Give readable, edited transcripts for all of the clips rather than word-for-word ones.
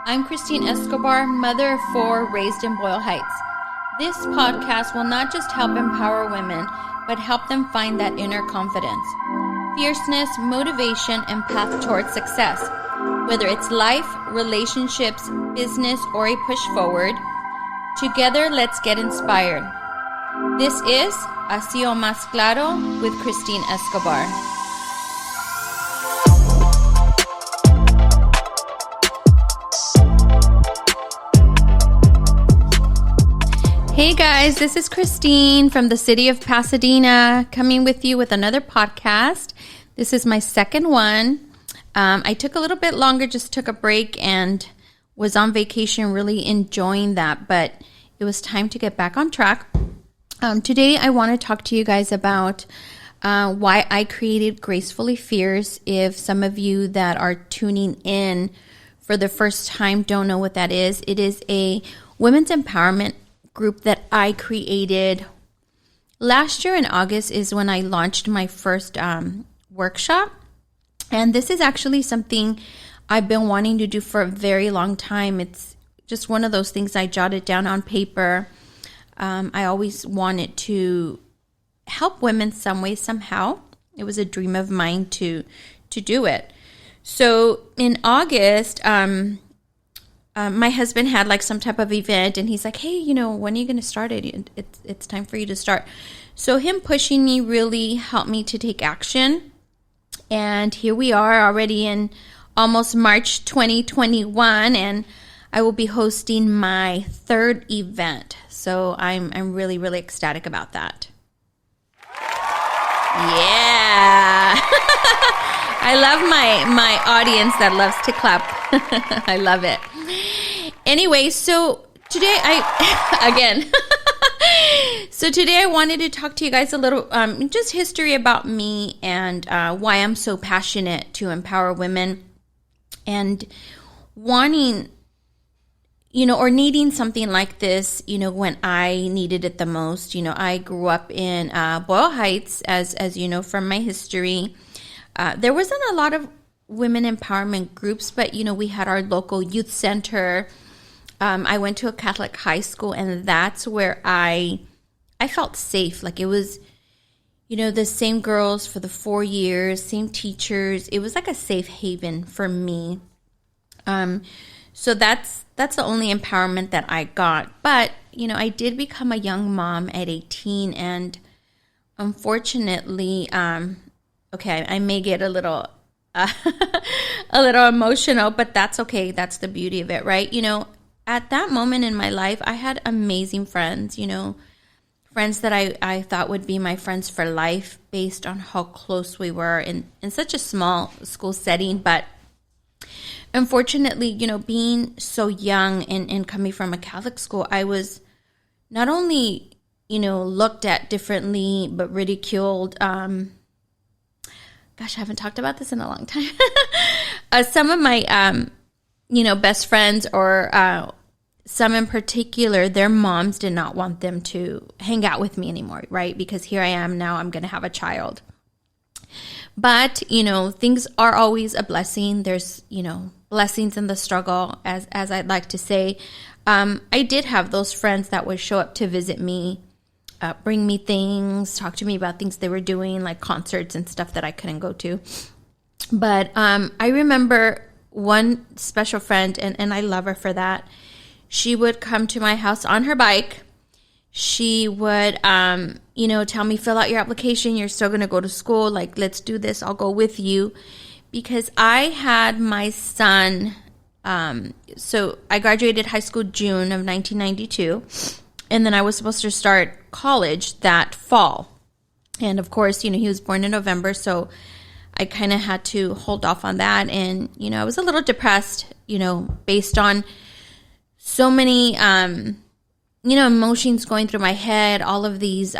I'm Christine Escobar, mother of 4, raised in Boyle Heights. This podcast will not just help empower women, but help them find that inner confidence, fierceness, motivation, and path towards success. Whether it's life, relationships, business, or a push forward, together let's get inspired. This is Así o Más Claro with Christine Escobar. Hey guys, this is Christine from the city of Pasadena, coming with you with another podcast. This is my second one. I took a little bit longer, just took a break and was on vacation, really enjoying that, but it was time to get back on track. Today, I want to talk to you guys about why I created Gracefully Fierce. If some of you that are tuning in for the first time don't know what that is, it is a women's empowerment group that I created last year in August is when I launched my first workshop. And this is actually something I've been wanting to do for a very long time. It's just one of those things I jotted down on paper. I always wanted to help women some way, somehow. It was a dream of mine to do it. So in August, my husband had like some type of event and he's like, hey, when are you going to start it? It's time for you to start. So him pushing me really helped me to take action. And here we are already in almost March 2021, and I will be hosting my third event. So I'm really, really ecstatic about that. Yeah. I love my audience that loves to clap. I love it. Anyway, so today So today I wanted to talk to you guys a little, just history about me and why I'm so passionate to empower women and wanting, or needing something like this, when I needed it the most. I grew up in Boyle Heights, as you know from my history. There wasn't a lot of women empowerment groups, but, we had our local youth center. I went to a Catholic high school, and that's where I felt safe. Like it was, the same girls for the 4 years, same teachers. It was like a safe haven for me. So that's the only empowerment that I got. But, I did become a young mom at 18, and unfortunately, I may get a little emotional, but that's okay. That's the beauty of it, right? At that moment in my life, I had amazing friends, friends that I thought would be my friends for life based on how close we were in such a small school setting. But unfortunately, being so young and coming from a Catholic school, I was not only, looked at differently, but ridiculed. Gosh, I haven't talked about this in a long time. Some of my, best friends or some in particular, their moms did not want them to hang out with me anymore, right? Because here I am now, I'm going to have a child. But, things are always a blessing. There's, blessings in the struggle, as I'd like to say. I did have those friends that would show up to visit me, bring me things, talk to me about things they were doing, like concerts and stuff that I couldn't go to. But I remember one special friend, and I love her for that. She would come to my house on her bike. She would, tell me, fill out your application. You're still going to go to school. Like, let's do this. I'll go with you. Because I had my son, so I graduated high school June of 1992. And then I was supposed to start college that fall. And of course, he was born in November. So I kind of had to hold off on that. And, I was a little depressed, based on so many, emotions going through my head, all of these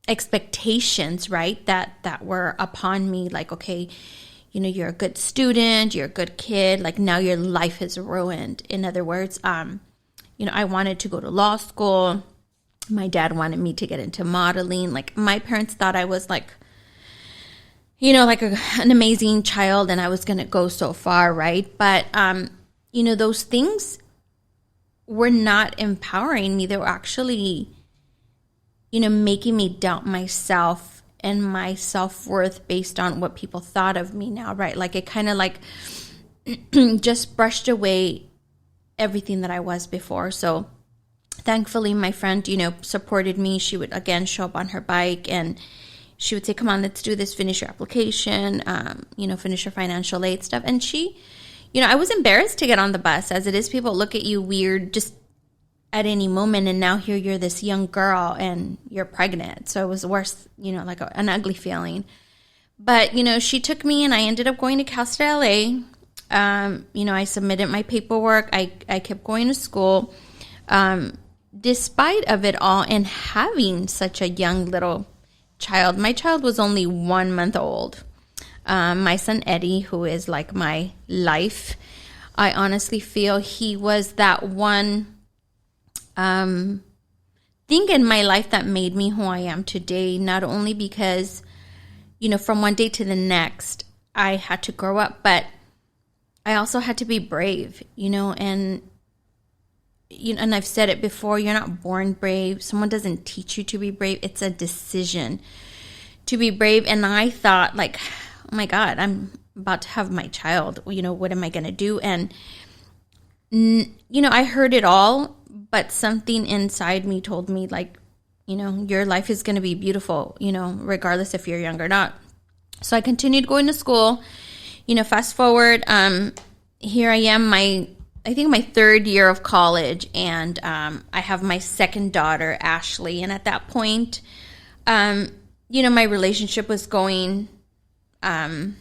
expectations, right, that were upon me. Like, okay, you're a good student, you're a good kid. Like now your life is ruined. In other words, I wanted to go to law school. My dad wanted me to get into modeling. Like my parents thought I was like, an amazing child and I was going to go so far, right? But, those things were not empowering me. They were actually, making me doubt myself and my self-worth based on what people thought of me now, right? Like it kind of like just brushed away everything that I was before. So thankfully, my friend, supported me. She would, again, show up on her bike and she would say, come on, let's do this, finish your application, finish your financial aid stuff. And she, I was embarrassed to get on the bus. As it is, people look at you weird just at any moment. And now here you're this young girl and you're pregnant. So it was worse, like an ugly feeling. But, she took me and I ended up going to Cal State LA. I submitted my paperwork. I kept going to school. Despite of it all and having such a young little child, my child was only 1 month old. My son Eddie, who is like my life, I honestly feel he was that one thing in my life that made me who I am today. Not only because, from one day to the next, I had to grow up, but I also had to be brave, and I've said it before, you're not born brave. Someone doesn't teach you to be brave. It's a decision to be brave. And I thought, like, oh my God, I'm about to have my child. What am I going to do? And, I heard it all, but something inside me told me, like, your life is going to be beautiful, regardless if you're young or not. So I continued going to school. Fast forward, here I am, I think my third year of college, and I have my second daughter, Ashley. And at that point, my relationship was going, it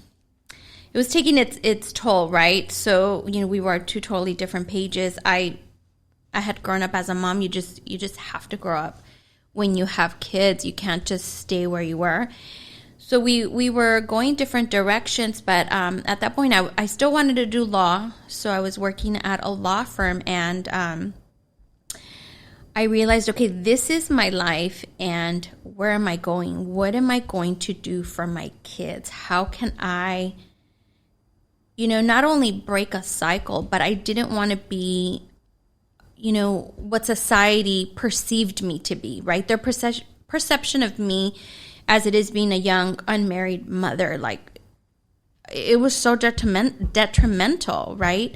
was taking its toll, right? So, we were two totally different pages. I had grown up as a mom. You just have to grow up when you have kids. You can't just stay where you were. So we were going different directions, but at that point, I still wanted to do law. So I was working at a law firm, and I realized, okay, this is my life, and where am I going? What am I going to do for my kids? How can I, not only break a cycle, but I didn't want to be, what society perceived me to be, right? Their perception of me as it is being a young, unmarried mother, like, it was so detrimental, right?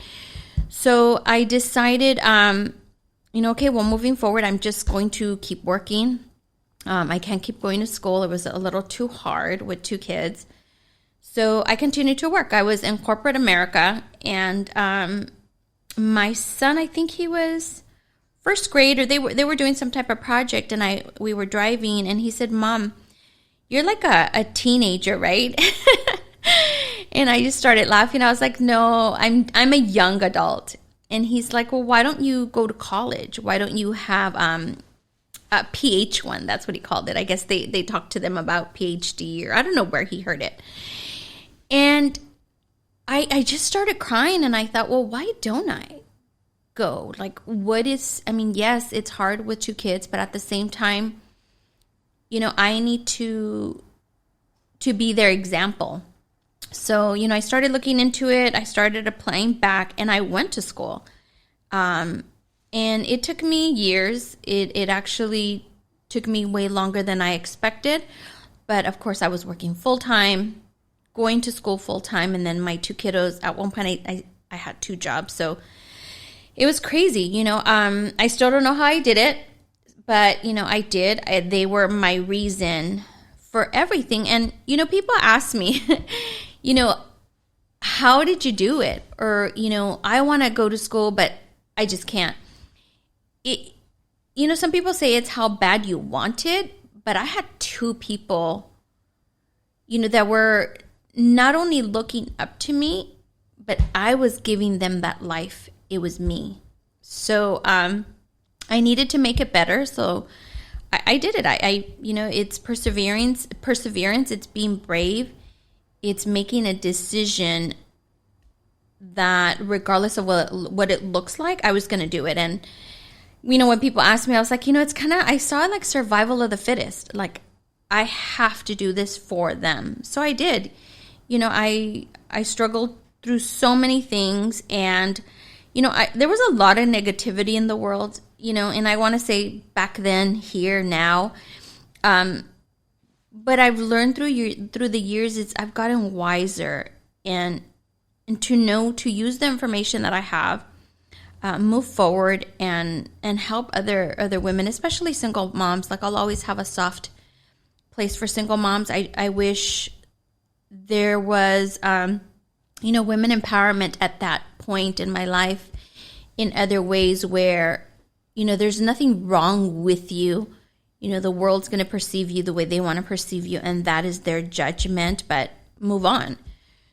So I decided, okay, well, moving forward, I'm just going to keep working. I can't keep going to school. It was a little too hard with two kids. So I continued to work. I was in corporate America, and my son, I think he was first grade, or they were doing some type of project, and we were driving, and he said, Mom, you're like a teenager, right? And I just started laughing. I was like, no, I'm a young adult. And he's like, well, why don't you go to college? Why don't you have a PH1? That's what he called it. I guess they talked to them about PhD, or I don't know where he heard it. And I just started crying, and I thought, well, why don't I go? Like, yes, it's hard with two kids, but at the same time, I need to be their example. So, I started looking into it. I started applying back, and I went to school. And it took me years. It actually took me way longer than I expected. But of course, I was working full-time, going to school full-time, and then my two kiddos. At one point, I had two jobs. So it was crazy. I still don't know how I did it. But, I did. They were my reason for everything. And, people ask me, how did you do it? Or, I want to go to school, but I just can't. Some people say it's how bad you want it. But I had two people, that were not only looking up to me, but I was giving them that life. It was me. So, I needed to make it better, so I did it. It's perseverance. It's being brave. It's making a decision that, regardless of what it looks like, I was going to do it. And when people ask me, I was like, it's kind of, I saw it like survival of the fittest. Like, I have to do this for them, so I did. I struggled through so many things, and there was a lot of negativity in the world, and I want to say back then, here, now. But I've learned through the years, I've gotten wiser and to know to use the information that I have, move forward and help other women, especially single moms. Like, I'll always have a soft place for single moms. I wish there was, women empowerment at that point in my life in other ways where, there's nothing wrong with you. The world's going to perceive you the way they want to perceive you, and that is their judgment, but move on.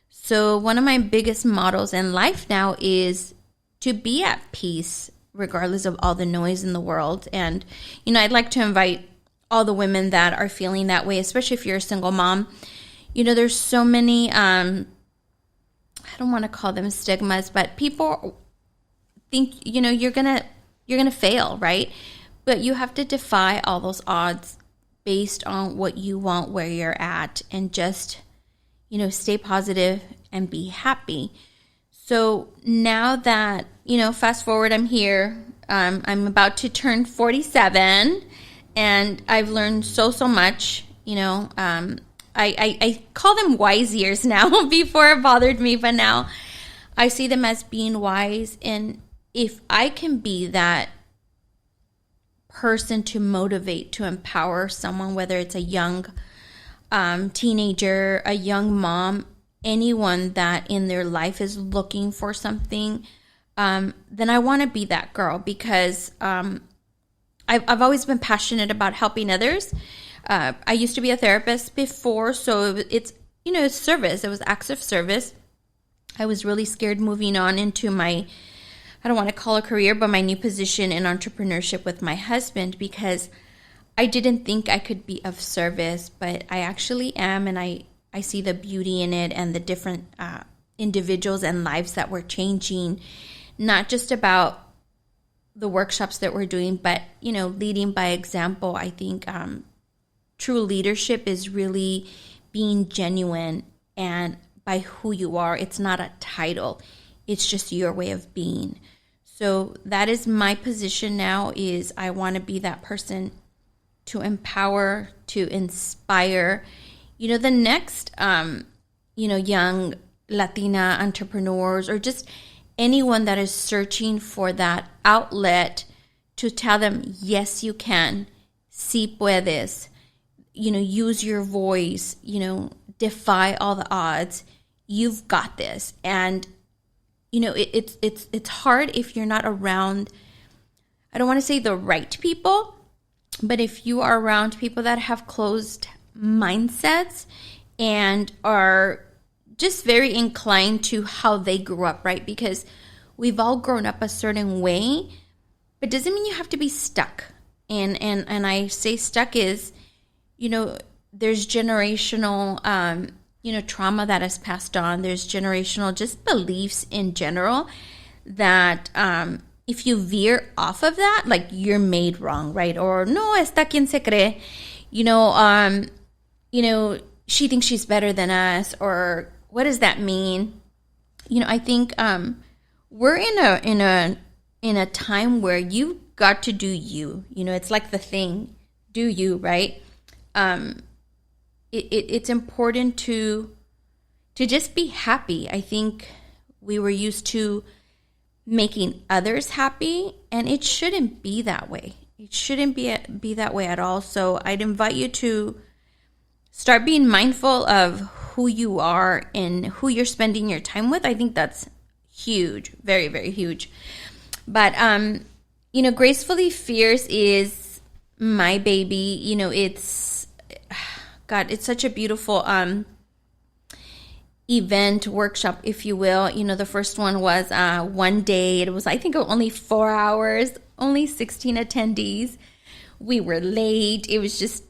So one of my biggest models in life now is to be at peace, regardless of all the noise in the world. And, I'd like to invite all the women that are feeling that way, especially if you're a single mom. There's so many, I don't want to call them stigmas, but people think, you're going to fail, right? But you have to defy all those odds based on what you want, where you're at, and just, stay positive and be happy. So now that, fast forward, I'm here. I'm about to turn 47, and I've learned so much. I call them wise years now. Before it bothered me, but now I see them as being wise. And if I can be that person to motivate, to empower someone, whether it's a young teenager, a young mom, anyone that in their life is looking for something, then I want to be that girl, because I've always been passionate about helping others. I used to be a therapist before, so it's service. It was acts of service. I was really scared moving on into my, I don't want to call it a career, but my new position in entrepreneurship with my husband, because I didn't think I could be of service, but I actually am, and I see the beauty in it and the different individuals and lives that we're changing, not just about the workshops that we're doing, but, leading by example. I think true leadership is really being genuine and by who you are. It's not a title. It's just your way of being. So that is my position now, is I want to be that person to empower, to inspire, the next, young Latina entrepreneurs, or just anyone that is searching for that outlet to tell them, yes, you can, si puedes, use your voice, defy all the odds. You've got this. And it's hard if you're not around, I don't want to say the right people, but if you are around people that have closed mindsets and are just very inclined to how they grew up, right? Because we've all grown up a certain way, but doesn't mean you have to be stuck. And I say stuck is, there's generational, trauma that is passed on. There's generational just beliefs in general that if you veer off of that, like, you're made wrong, right? Or no, esta quien se cree, she thinks she's better than us, or what does that mean? I think we're in a time where you got to do you. It's like the thing, do you, right? It's important to just be happy. I think we were used to making others happy, and it shouldn't be that way. It shouldn't be that way at all. So I'd invite you to start being mindful of who you are and who you're spending your time with. I think that's huge, very, very huge. But Gracefully Fierce is my baby. It's such a beautiful event, workshop, if you will. The first one was one day. It was, I think, only 4 hours, only 16 attendees. We were late. It was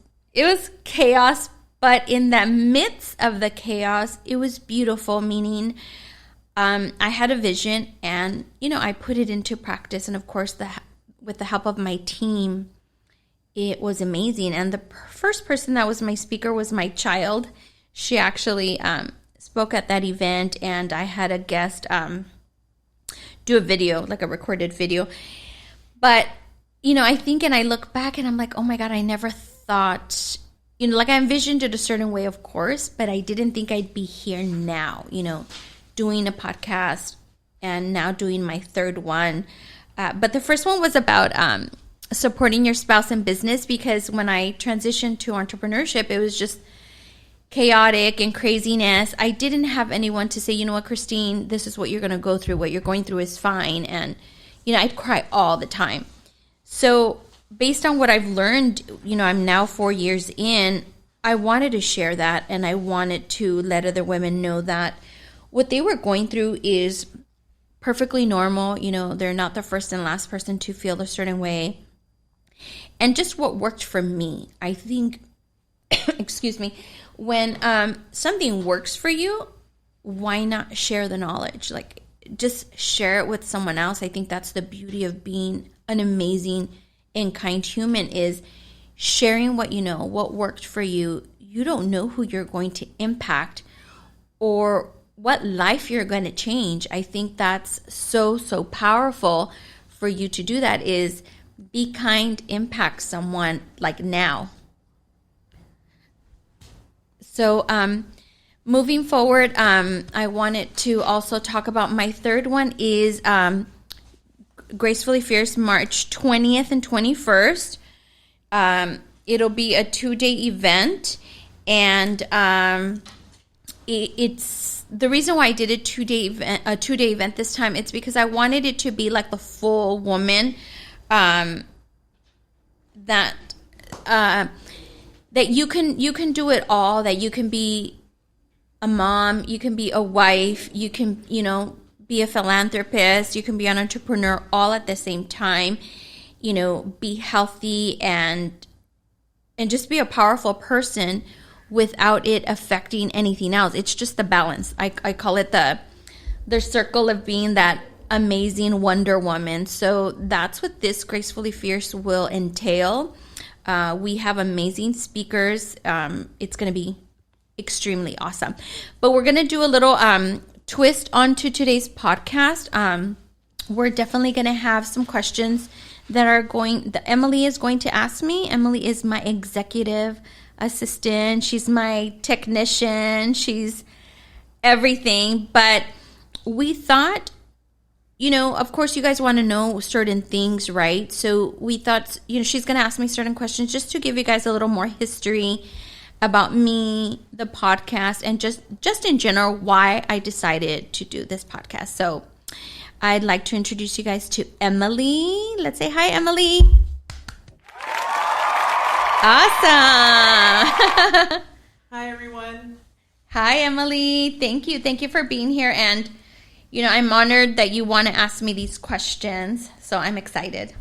chaos. But in the midst of the chaos, it was beautiful, meaning I had a vision, and, I put it into practice. And of course, with the help of my team, it was amazing. And the first person that was my speaker was my child. She actually spoke at that event, and I had a guest do a video, like a recorded video. But, I think and I look back and I'm like, oh my God, I never thought, like I envisioned it a certain way, of course, but I didn't think I'd be here now, doing a podcast and now doing my third one. But the first one was about supporting your spouse in business, because when I transitioned to entrepreneurship, it was just chaotic and craziness. I didn't have anyone to say, you know what, Christine, this is what you're going to go through. What you're going through is fine. And, I'd cry all the time. So based on what I've learned, I'm now 4 years in, I wanted to share that. And I wanted to let other women know that what they were going through is perfectly normal. They're not the first and last person to feel a certain way. And just what worked for me. I think, excuse me, when something works for you, why not share the knowledge? Like, just share it with someone else. I think that's the beauty of being an amazing and kind human, is sharing what you know, what worked for you. You don't know who you're going to impact or what life you're going to change. I think that's so, so powerful for you to do that, is be kind, impact someone like now. So moving forward, I wanted to also talk about my third one is Gracefully Fierce, March 20th and 21st. It'll be a 2-day event, and it's the reason why I did a 2-day event this time. It's because I wanted it to be like the full woman, that you can do it all, that you can be a mom, you can be a wife, you can, be a philanthropist, you can be an entrepreneur all at the same time, be healthy and just be a powerful person without it affecting anything else. It's just the balance. I call it the circle of being that amazing Wonder Woman. So that's what this Gracefully Fierce will entail. We have amazing speakers. It's going to be extremely awesome. But we're going to do a little twist onto today's podcast. We're definitely going to have some questions that Emily is going to ask me. Emily is my executive assistant. She's my technician. She's everything. But we thought, of course, you guys want to know certain things, right? So we thought, she's going to ask me certain questions just to give you guys a little more history about me, the podcast, and just in general, why I decided to do this podcast. So I'd like to introduce you guys to Emily. Let's say hi, Emily. Awesome. Hi, everyone. Hi, Emily. Thank you. Thank you for being here. And I'm honored that you want to ask me these questions, so I'm excited.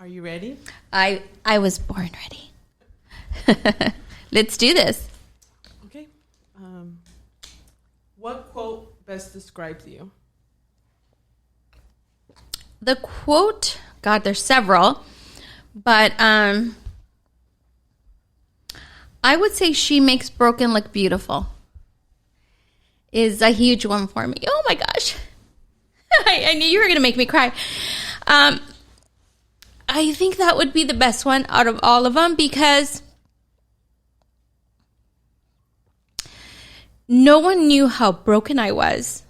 Are you ready? I was born ready. Let's do this. Okay. What quote best describes you? The quote, God, there's several, but I would say "She makes broken look beautiful" is a huge one for me. Oh my gosh. I knew you were going to make me cry. I think that would be the best one out of all of them, because no one knew how broken I was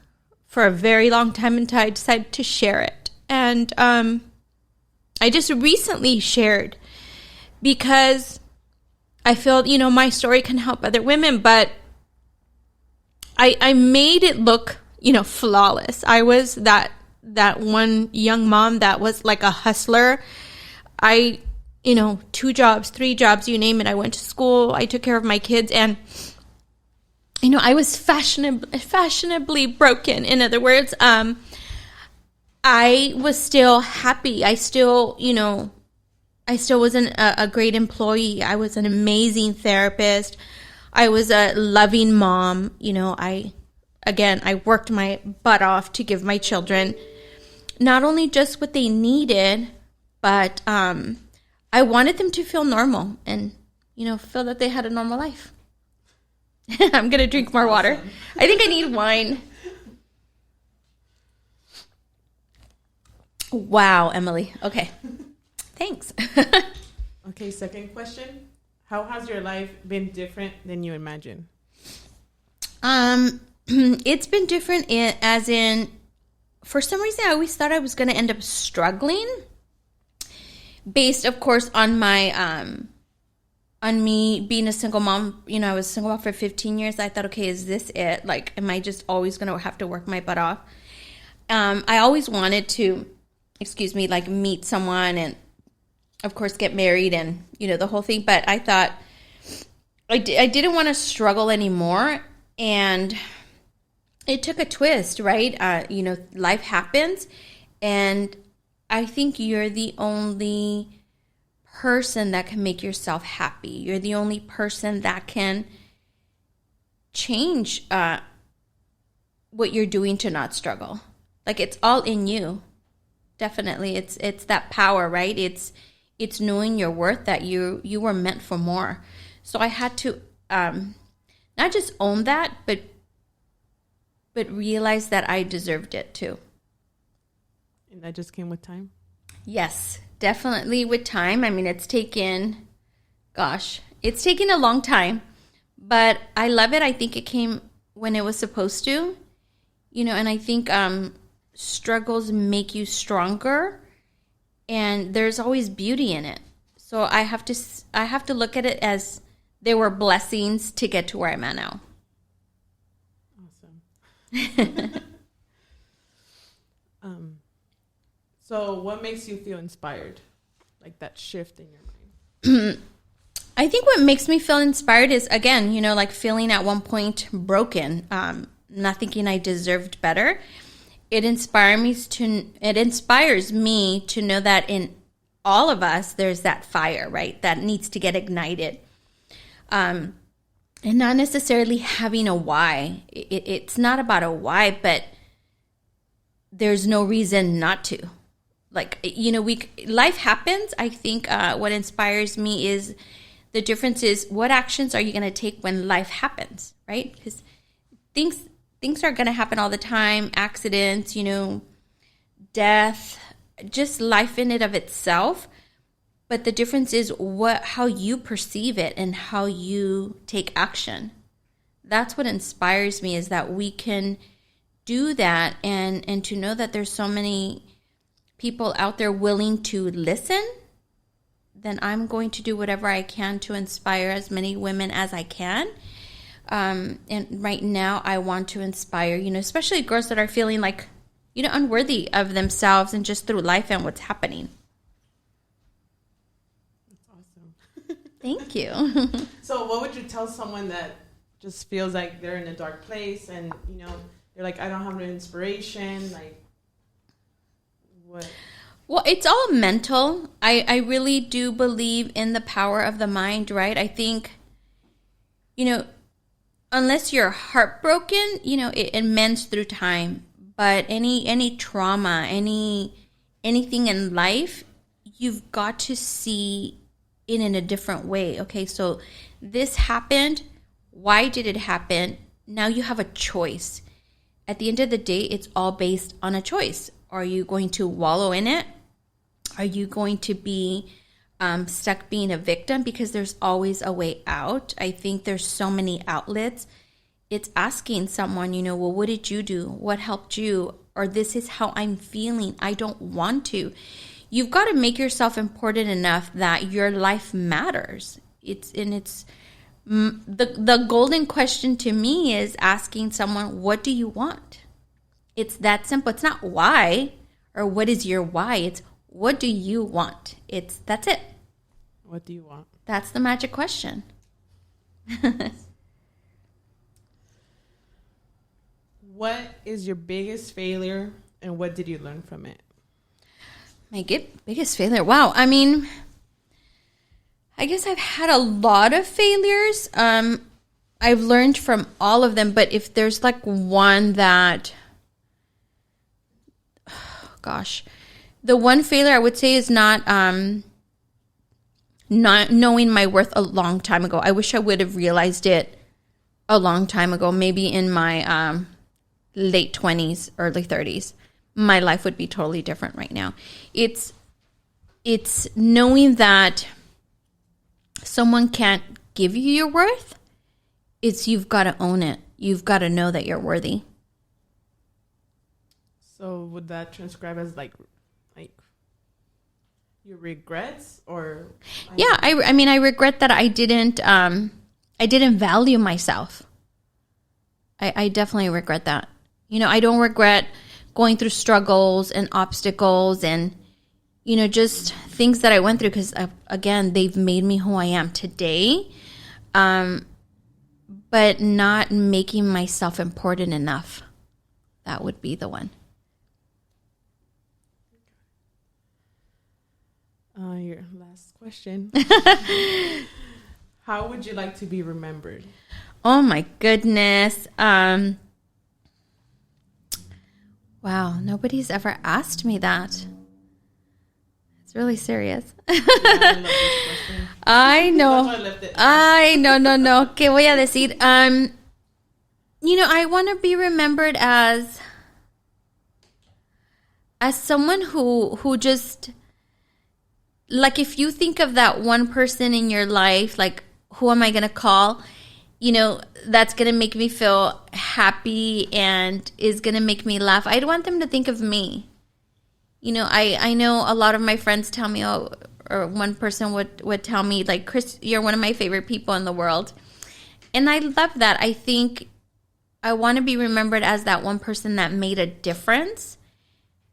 for a very long time until I decided to share it. And I just recently shared because I feel, my story can help other women, but I made it look, flawless. I was that one young mom that was like a hustler. 2 jobs, 3 jobs, you name it. I went to school. I took care of my kids, and I was fashionably broken. In other words, I was still happy. I still wasn't a great employee. I was an amazing therapist. I was a loving mom. I worked my butt off to give my children not only just what they needed, but I wanted them to feel normal and, feel that they had a normal life. I'm going to drink more water. I think I need wine. Wow, Emily. Okay. Thanks. Okay, second question. How has your life been different than you imagined? It's been different as in, for some reason, I always thought I was going to end up struggling based, of course, on my, on me being a single mom. You know, I was a single mom for 15 years. I thought, okay, is this it? Like, am I just always going to have to work my butt off? I always wanted to, like meet someone and, of course, get married and, you know, the whole thing. But I thought I didn't want to struggle anymore. And it took a twist, right? You know, life happens. And I think you're the only person that can make yourself happy. You're the only person that can change what you're doing to not struggle. Like, it's all in you. Definitely. It's that power, right? It's knowing your worth, that you were meant for more. So I had to not just own that, but realize that I deserved it too. And that just came with time? Yes, definitely with time. I mean, it's taken a long time, but I love it. I think it came when it was supposed to, you know, and I think struggles make you stronger, and there's always beauty in it. So I have to look at it as there were blessings to get to where I'm at now. Awesome. So what makes you feel inspired? Like that shift in your mind? I think what makes me feel inspired is, again, you know, like feeling at one point broken, not thinking I deserved better. It inspires me to know that in all of us, there's that fire, right, that needs to get ignited. And not necessarily having a why. It's not about a why, but there's no reason not to. Like, you know, life happens. I think what inspires me is the difference is, what actions are you going to take when life happens, right? Because things are going to happen all the time. Accidents, you know, death, just life in it of itself. But the difference is how you perceive it and how you take action. That's what inspires me, is that we can do that, and to know that there's so many people out there willing to listen. Then I'm going to do whatever I can to inspire as many women as I can. And right now I want to inspire, you know, especially girls that are feeling like, you know, unworthy of themselves and just through life and what's happening. Thank you. So what would you tell someone that just feels like they're in a dark place and, you know, they're like, I don't have no inspiration, like, what? Well, it's all mental. I really do believe in the power of the mind, right? I think, you know, unless you're heartbroken, you know, it mends through time. But any trauma, anything in life, you've got to see it in a different way. Okay, so this happened. Why did it happen? Now you have a choice. At the end of the day, it's all based on a choice. Are you going to wallow in it? Are you going to be stuck being a victim? Because there's always a way out. I think there's so many outlets. It's asking someone, you know, well, what did you do? What helped you? Or this is how I'm feeling. I don't want to. You've got to make yourself important enough that your life matters. The golden question to me is asking someone, what do you want? It's that simple. It's not why or what is your why. It's what do you want? That's it. What do you want? That's the magic question. What is your biggest failure and what did you learn from it? My biggest failure. Wow. I mean, I guess I've had a lot of failures. I've learned from all of them, but if there's like one that, the one failure I would say is not knowing my worth a long time ago. I wish I would have realized it a long time ago, maybe in my late 20s, early 30s. my life would be totally different right now. It's knowing that someone can't give you your worth. It's you've got to own it. You've got to know that you're worthy. So would that transcribe as like your regrets or? Yeah, I mean, I regret that I didn't value myself. I definitely regret that. I don't regret going through struggles and obstacles and, just things that I went through because, again, they've made me who I am today. But not making myself important enough. That would be the one. Your last question. How would you like to be remembered? Oh my goodness. Wow, nobody's ever asked me that. It's really serious. Yeah, I love this question. I know. That's why I left it. No. ¿Qué voy a decir? I want to be remembered as someone who just, like, if you think of that one person in your life, like, who am I going to call? That's going to make me feel happy and is going to make me laugh. I'd want them to think of me. I know a lot of my friends tell me, or one person would tell me, like, Chris, you're one of my favorite people in the world. And I love that. I think I want to be remembered as that one person that made a difference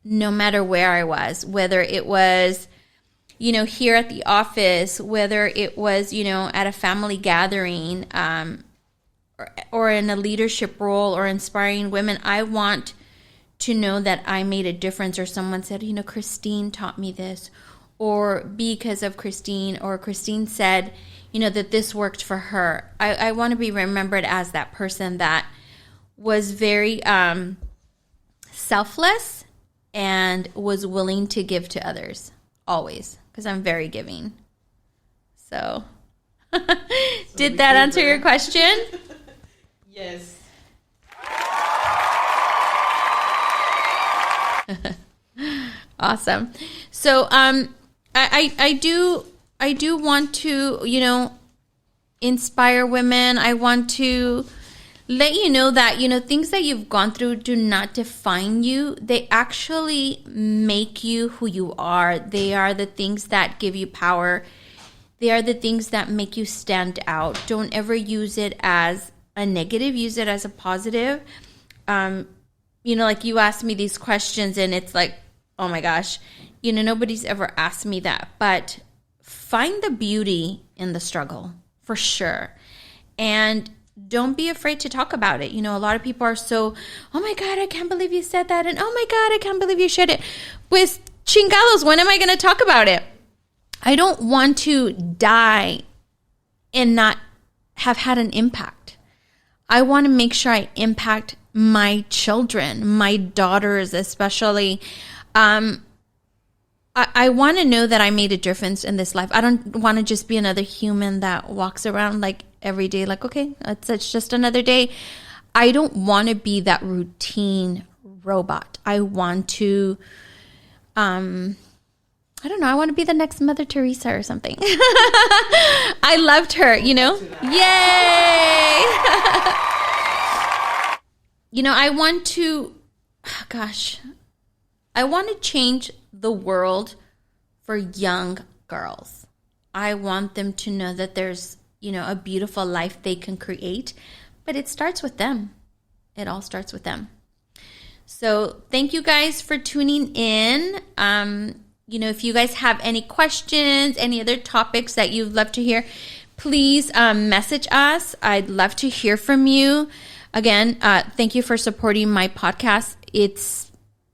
no matter where I was, whether it was, here at the office, whether it was, at a family gathering, or in a leadership role or inspiring women. I want to know that I made a difference, or someone said, Christine taught me this, or because of Christine, or Christine said, that this worked for her. I want to be remembered as that person that was very selfless and was willing to give to others, always, because I'm very giving. So, did that answer your question? Yes. Awesome. So I do want to, inspire women. I want to let you know that, things that you've gone through do not define you. They actually make you who you are. They are the things that give you power. They are the things that make you stand out. Don't ever use it as a negative. Use it as a positive. Like you asked me these questions and it's like, oh my gosh, nobody's ever asked me that. But find the beauty in the struggle, for sure. And don't be afraid to talk about it. A lot of people are so, oh my God, I can't believe you said that. And oh my God, I can't believe you shared it. Pues chingados, when am I going to talk about it? I don't want to die and not have had an impact. I want to make sure I impact my children, my daughters especially. I want to know that I made a difference in this life. I don't want to just be another human that walks around like every day, like, okay, it's just another day. I don't want to be that routine robot. I want to, I don't know, I want to be the next Mother Teresa or something. I loved her, Yay! I want to, I want to change the world for young girls. I want them to know that there's, a beautiful life they can create, but it starts with them. It all starts with them. So thank you guys for tuning in. If you guys have any questions, any other topics that you'd love to hear, please message us. I'd love to hear from you. Again, thank you for supporting my podcast. It's,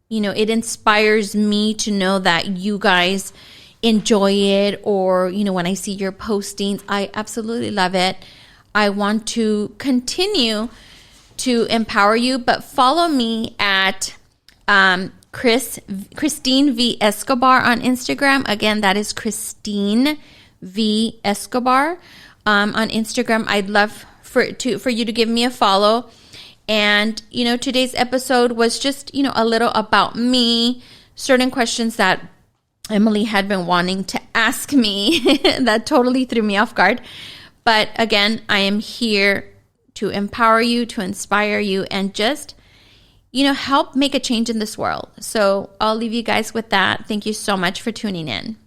it inspires me to know that you guys enjoy it, or, when I see your postings, I absolutely love it. I want to continue to empower you, but follow me at Christine V. Escobar on Instagram. Again, that is Christine V. Escobar on Instagram. I'd love for you to give me a follow. And, today's episode was just, a little about me, certain questions that Emily had been wanting to ask me that totally threw me off guard. But again, I am here to empower you, to inspire you, and just, help make a change in this world. So I'll leave you guys with that. Thank you so much for tuning in.